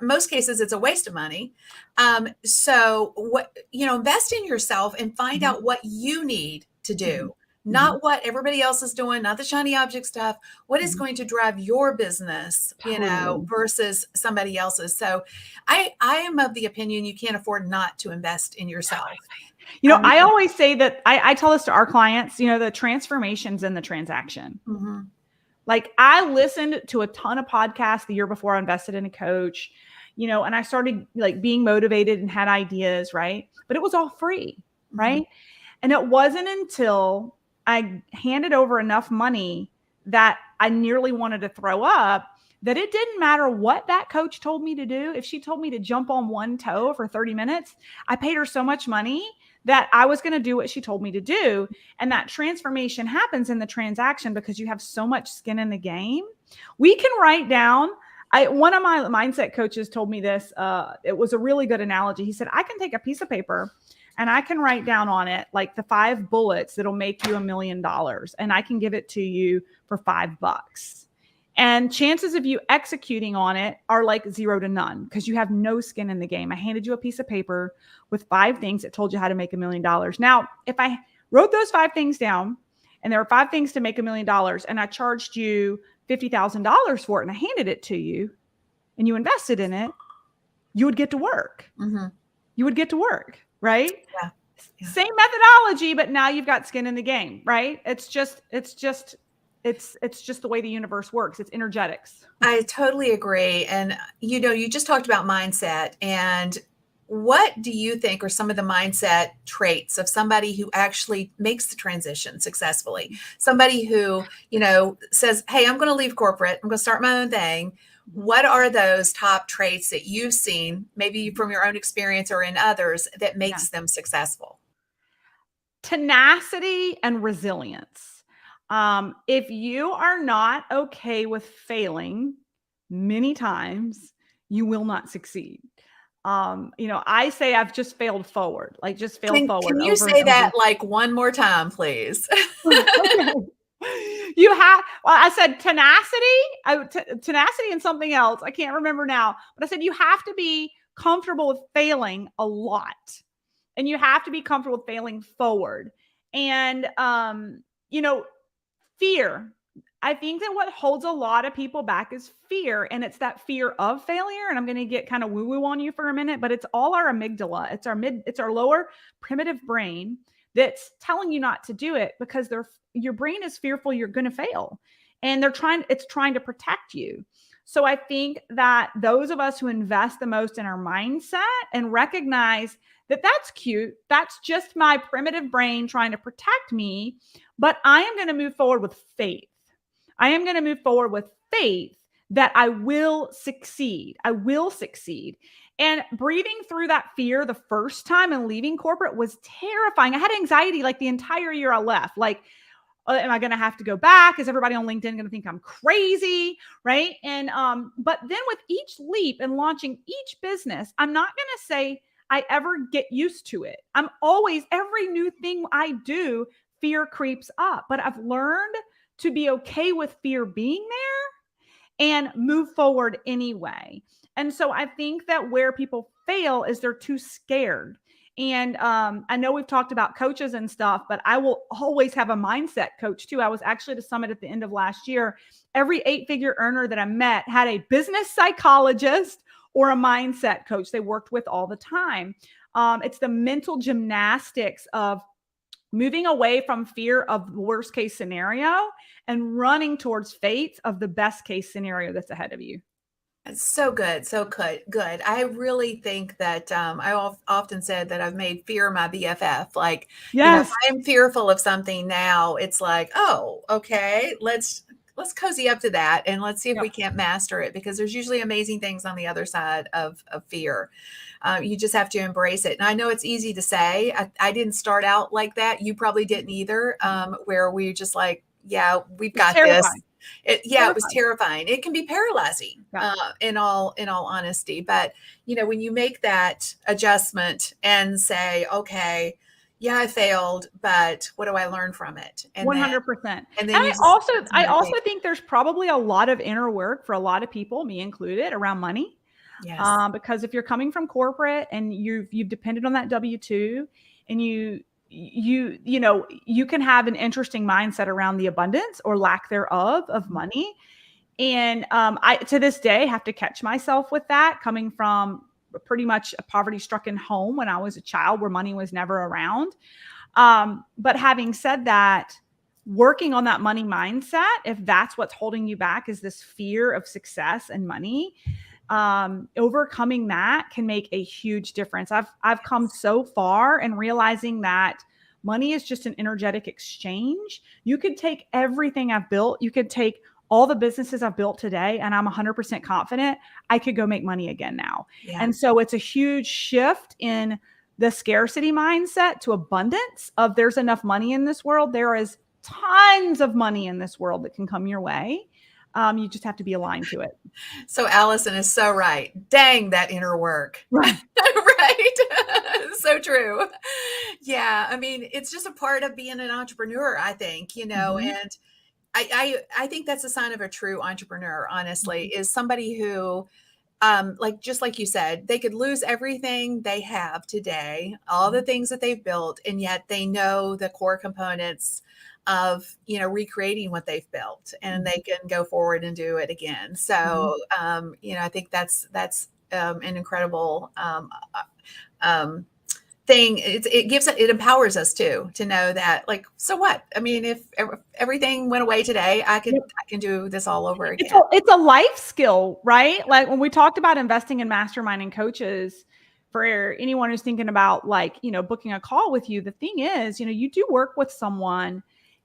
most cases it's a waste of money. So invest in yourself and find out what you need to do, not what everybody else is doing, not the shiny object stuff. What is going to drive your business, versus somebody else's. So I am of the opinion you can't afford not to invest in yourself. I always say that I tell this to our clients, the transformation's in the transaction. Mm-hmm. Like I listened to a ton of podcasts the year before I invested in a coach, and I started like being motivated and had ideas, right? But it was all free, right? And it wasn't until I handed over enough money that I nearly wanted to throw up that it didn't matter what that coach told me to do. If she told me to jump on one toe for 30 minutes, I paid her so much money that I was going to do what she told me to do. And that transformation happens in the transaction because you have so much skin in the game. We can write down One of my mindset coaches told me this. It was a really good analogy. He said, I can take a piece of paper and I can write down on it like the 5 bullets that'll make you $1 million, and I can give it to you for $5. And chances of you executing on it are like 0 to none because you have no skin in the game. I handed you a piece of paper with 5 things that told you how to make $1 million. Now, if I wrote those 5 things down and there are 5 things to make $1 million and I charged you $50,000 for it and I handed it to you and you invested in it, you would get to work. Mm-hmm. You would get to work, right? Yeah. Yeah. Same methodology, but now you've got skin in the game, right? It's just the way the universe works. It's energetics. I totally agree. And, you just talked about mindset, and what do you think are some of the mindset traits of somebody who actually makes the transition successfully? Somebody who, says, hey, I'm going to leave corporate. I'm going to start my own thing. What are those top traits that you've seen, maybe from your own experience or in others, that makes them successful? Tenacity and resilience. If you are not okay with failing many times, you will not succeed. I say I've just failed forward, like just fail forward. Can you say that like one more time, please? Okay. I said tenacity and something else. I can't remember now, but I said you have to be comfortable with failing a lot, and you have to be comfortable with failing forward. And, fear. I think that what holds a lot of people back is fear, and it's that fear of failure. And I'm going to get kind of woo-woo on you for a minute, but it's all our amygdala. It's our lower primitive brain that's telling you not to do it because your brain is fearful you're going to fail, and it's trying to protect you. So I think that those of us who invest the most in our mindset and recognize that that's cute, that's just my primitive brain trying to protect me, but I am going to move forward with faith. I am going to move forward with faith that I will succeed. I will succeed. And breathing through that fear the first time and leaving corporate was terrifying. I had anxiety like the entire year I left. Like, am I going to have to go back? Is everybody on LinkedIn going to think I'm crazy? Right. And, but then with each leap and launching each business, I'm not going to say I ever get used to it. Every new thing I do, fear creeps up, but I've learned to be okay with fear being there and move forward anyway. And so I think that where people fail is they're too scared. And I know we've talked about coaches and stuff, but I will always have a mindset coach too. I was actually at a summit at the end of last year. Every 8-figure earner that I met had a business psychologist or a mindset coach they worked with all the time. It's the mental gymnastics of moving away from fear of the worst case scenario and running towards faith of the best case scenario that's ahead of you. It's so good. So good. I really think that I often said that I've made fear my BFF. Like, yes, if I'm fearful of something now, it's like, oh, okay, let's cozy up to that and let's see if we can't master it, because there's usually amazing things on the other side of fear. You just have to embrace it. And I know it's easy to say. I didn't start out like that. You probably didn't either, where we just like, yeah, we've got this. It was terrifying. It can be paralyzing, in all honesty. But, when you make that adjustment and say, okay, yeah, I failed, but what do I learn from it? And 100%. And I also think there's probably a lot of inner work for a lot of people, me included, around money. Yes. Because if you're coming from corporate and you've depended on that W-2, and you can have an interesting mindset around the abundance or lack thereof of money. And I, to this day, have to catch myself with that, coming from pretty much a poverty-stricken home when I was a child where money was never around. But having said that, working on that money mindset, if that's what's holding you back, is this fear of success and money, overcoming that can make a huge difference. I've come so far in realizing that money is just an energetic exchange. You could take everything I've built. You could take all the businesses I've built today, and I'm 100% confident I could go make money again now. Yeah. And so it's a huge shift in the scarcity mindset to abundance of there's enough money in this world. There is tons of money in this world that can come your way. You just have to be aligned to it. So Allison is so right. Dang, that inner work. Right. Right. So true. Yeah. I mean, it's just a part of being an entrepreneur, I think, Mhm. and I think that's a sign of a true entrepreneur, honestly, Mhm. is somebody who, like, just like you said, they could lose everything they have today, all the Mhm. things that they've built, and yet they know the core components of, recreating what they've built, and Mhm. they can go forward and do it again. Mhm. So, I think that's an incredible um, thing. It empowers us too to know that, like, so what? I mean, if everything went away today, I can do this all over It's again. a life skill, right? Like when we talked about investing in masterminding coaches, for anyone who's thinking about like, booking a call with you, the thing is, you do work with someone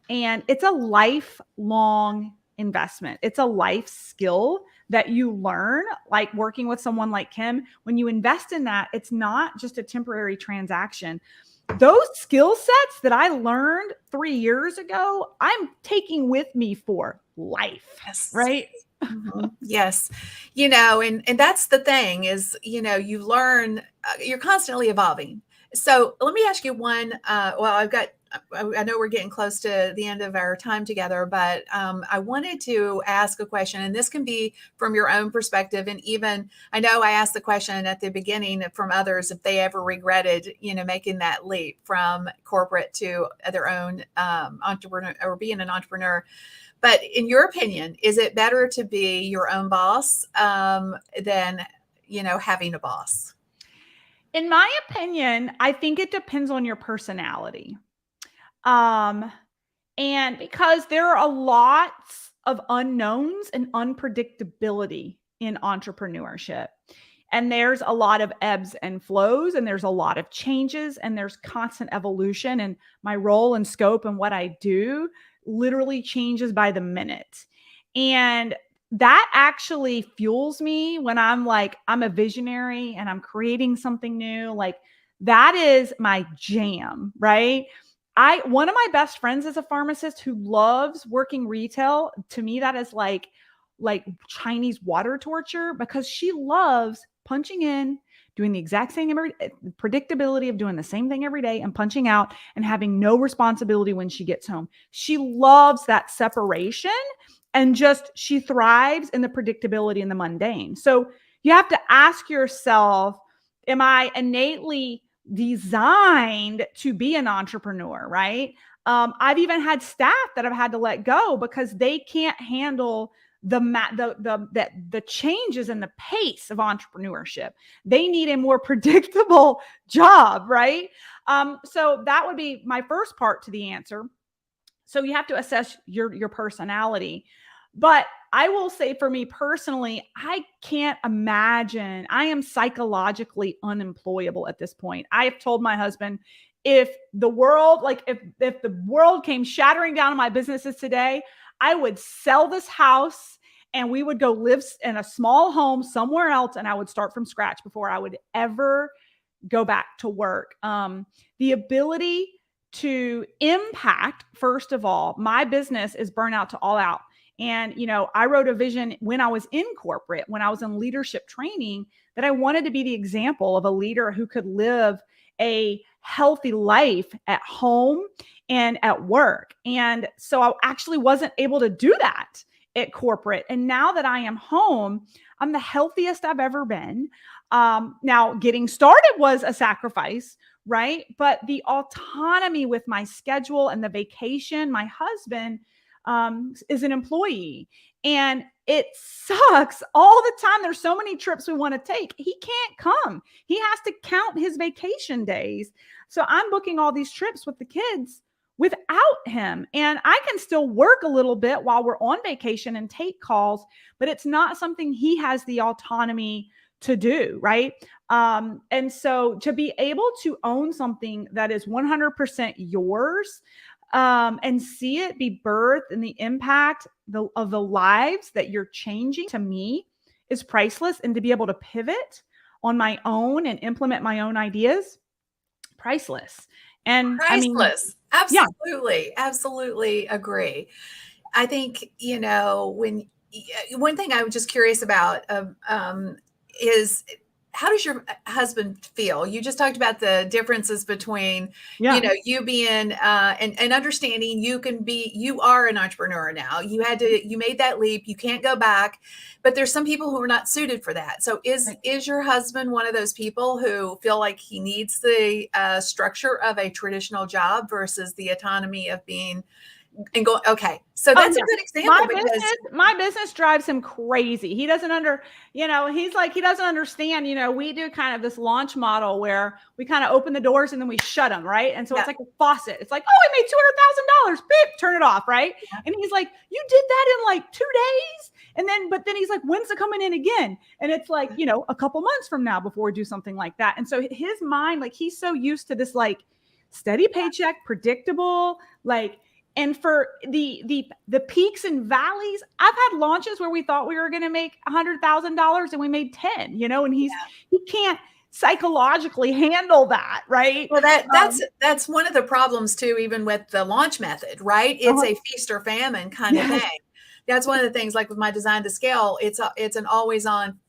and it's a lifelong investment. It's a life skill that you learn, like working with someone like Kim. When you invest in that, it's not just a temporary transaction. Those skill sets that I learned 3 years ago, I'm taking with me for life, Yes. right? Mhm. Yes. And that's the thing is, you learn, you're constantly evolving. So let me ask you one, well, I know we're getting close to the end of our time together, but I wanted to ask a question, and this can be from your own perspective. And even, I know I asked the question at the beginning from others, if they ever regretted, making that leap from corporate to their own entrepreneur, or being an entrepreneur. But in your opinion, is it better to be your own boss than, having a boss? In my opinion, I think it depends on your personality. Um, and because there are a lot of unknowns and unpredictability in entrepreneurship. And there's a lot of ebbs and flows, and there's a lot of changes, and there's constant evolution. And my role and scope and what I do literally changes by the minute. And that actually fuels me when I'm like, I'm a visionary and I'm creating something new. Like, that is my jam, right? One of my best friends is a pharmacist who loves working retail. To me, that is like Chinese water torture, because she loves punching in, doing the exact same predictability of doing the same thing every day and punching out and having no responsibility when she gets home. She loves that separation, and just she thrives in the predictability and the mundane. So you have to ask yourself, am I innately designed to be an entrepreneur, right? I've even had staff that I've had to let go because they can't handle the changes in the pace of entrepreneurship. They need a more predictable job, right? So that would be my first part to the answer. So you have to assess your personality. But I will say, for me personally, I can't imagine. I am psychologically unemployable at this point. I have told my husband, if the world, like if the world came shattering down on my businesses today, I would sell this house and we would go live in a small home somewhere else, and I would start from scratch before I would ever go back to work. The ability to impact, first of all, my business is Burnout to All Out. And, I wrote a vision when I was in corporate, when I was in leadership training, that I wanted to be the example of a leader who could live a healthy life at home and at work. And so I actually wasn't able to do that at corporate. And now that I am home, I'm the healthiest I've ever been. Now, getting started was a sacrifice, right? But the autonomy with my schedule and the vacation, my husband is an employee, and it sucks all the time. There's so many trips we want to take. He can't come. He has to count his vacation days. So I'm booking all these trips with the kids without him. And I can still work a little bit while we're on vacation and take calls, but it's not something he has the autonomy to do, right? And so to be able to own something that is 100% yours, and see it be birthed and the impact of the lives that you're changing, to me, is priceless. And to be able to pivot on my own and implement my own ideas, priceless. And I mean, Priceless. yeah. Absolutely. Absolutely agree. I think, when one thing I'm just curious about is how does your husband feel? You just talked about the differences between, Yeah. you being and understanding you are an entrepreneur now. You made that leap. You can't go back, but there's some people who are not suited for that. So is your husband one of those people who feel like he needs the structure of a traditional job versus the autonomy of being and go, okay, so that's a good example because My business drives him crazy. He doesn't he's like, he doesn't understand, we do kind of this launch model where we kind of open the doors and then we shut them. Right. And so it's like a faucet. It's like, oh, I made $200,000. Beep, turn it off. Right. Yeah. And he's like, you did that in like 2 days. But then he's like, when's it coming in again? And it's like, a couple months from now before we do something like that. And so his mind, like, he's so used to this, like, steady paycheck, predictable, like, and for the peaks and valleys, I've had launches where we thought we were going to make $100,000 and we made 10, and he can't psychologically handle that. Right. Well, that's one of the problems too, even with the launch method, right? It's a feast or famine kind of thing. That's one of the things, like with my design to scale, it's an always on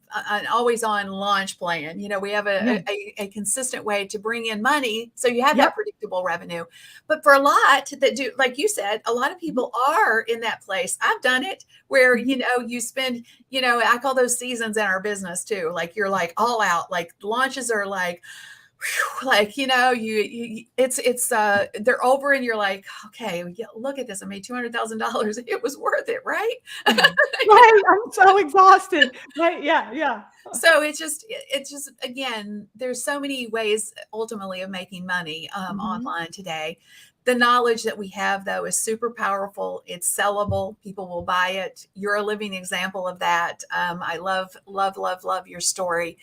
launch plan. We have a consistent way to bring in money. So you have that predictable revenue. But for a lot that do, like you said, a lot of people are in that place. I've done it where, you spend, I call those seasons in our business too. Like you're like all out, like launches are like, like, it's they're over and you're like, okay, look at this. I made $200,000. It was worth it. Right. Right. I'm so exhausted. Right. Yeah. Yeah. So it's just, again, there's so many ways ultimately of making money online today. The knowledge that we have, though, is super powerful. It's sellable. People will buy it. You're a living example of that. I love, love, love, love your story.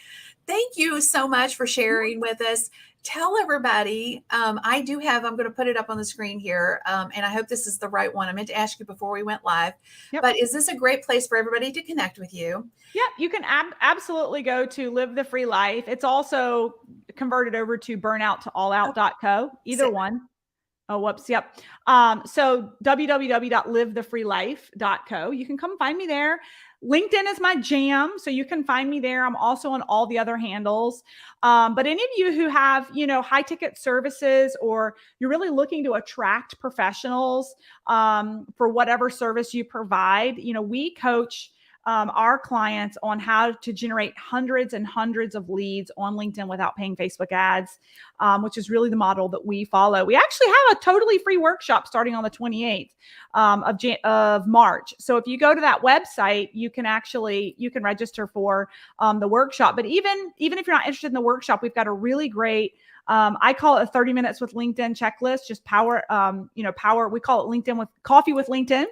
Thank you so much for sharing with us. Tell everybody, I'm going to put it up on the screen here. And I hope this is the right one. I meant to ask you before we went live, but is this a great place for everybody to connect with you? Yeah, you can absolutely go to Live the Free Life. It's also converted over to burnout to allout.co, either one. Oh, whoops. Yep. So www.livethefreelife.co. You can come find me there. LinkedIn is my jam. So you can find me there. I'm also on all the other handles. But any of you who have, high ticket services, or you're really looking to attract professionals for whatever service you provide, we coach our clients on how to generate hundreds and hundreds of leads on LinkedIn without paying Facebook ads, which is really the model that we follow. We actually have a totally free workshop starting on the 28th of March. So if you go to that website, you can register for the workshop. But even if you're not interested in the workshop, we've got a really great I call it a 30 minutes with LinkedIn checklist, just power, we call it LinkedIn with coffee with LinkedIn.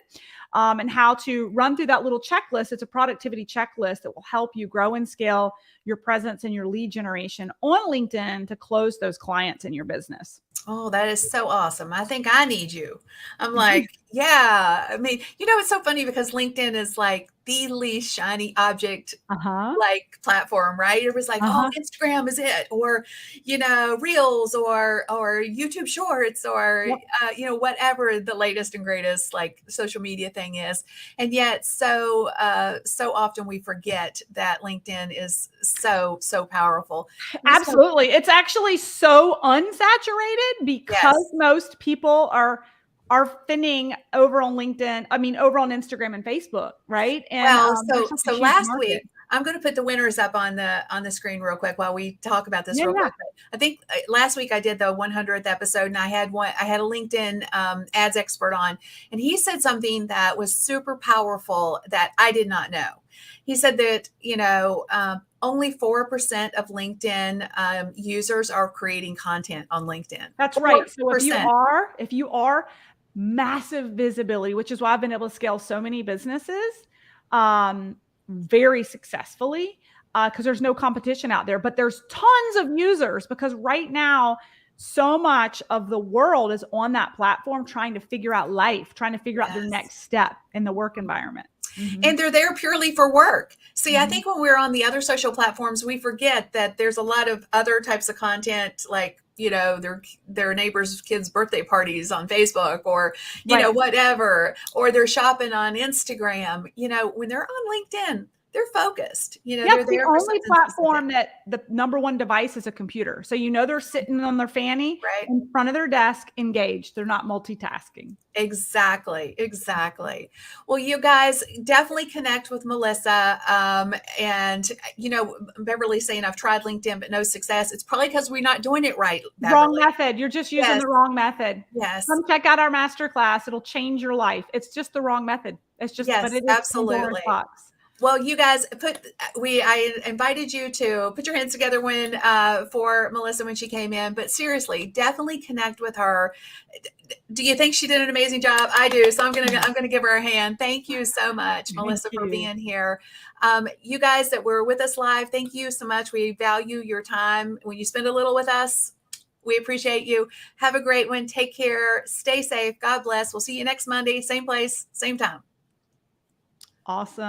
And how to run through that little checklist. It's a productivity checklist that will help you grow and scale your presence and your lead generation on LinkedIn to close those clients in your business. Oh, that is so awesome. I think I need you. I'm like, yeah. I mean, it's so funny because LinkedIn is like the least shiny object like platform, right? It was like, oh, Instagram is it, or Reels, or YouTube Shorts, or whatever the latest and greatest like social media thing is. And yet so often we forget that LinkedIn is so powerful. Absolutely. It's actually so unsaturated because most people are finning over on LinkedIn. I mean, over on Instagram and Facebook, right? And so last week, I'm going to put the winners up on the screen real quick while we talk about this real quick. I think last week I did the 100th episode, and I had a LinkedIn ads expert on, and he said something that was super powerful that I did not know. He said that, only 4% of LinkedIn users are creating content on LinkedIn. That's right. So if you are massive visibility, which is why I've been able to scale so many businesses very successfully, because there's no competition out there, but there's tons of users, because right now so much of the world is on that platform trying to figure out life, trying to figure out their next step in the work environment. Mhm. And they're there purely for work. See, I Mhm. think when we're on the other social platforms, we forget that there's a lot of other types of content, like, their neighbors' kids' birthday parties on Facebook, or, Right. whatever, or they're shopping on Instagram. When they're on LinkedIn, they're focused. Yeah, They're it's the there for only something specific, platform that the number one device is a computer. So they're sitting on their fanny right? in front of their desk, engaged. They're not multitasking. Exactly, exactly. Well, you guys definitely connect with Melissa. And Beverly's saying I've tried LinkedIn but no success. It's probably because we're not doing it right, Wrong Beverly. method. You're just using Yes, the wrong method. yes, Come check out our master class. It'll change your life. It's just the wrong method. But yes, it is Pandora's absolutely. box. Well, you guys I invited you to put your hands together for Melissa when she came in, but seriously, definitely connect with her. Do you think she did an amazing job? I do. So I'm gonna give her a hand. Thank you so much, Thank Melissa, for you. being here. You guys that were with us live, thank you so much. We value your time when you spend a little with us. We appreciate you. Have a great one. Take care. Stay safe. God bless. We'll see you next Monday, same place, same time. Awesome.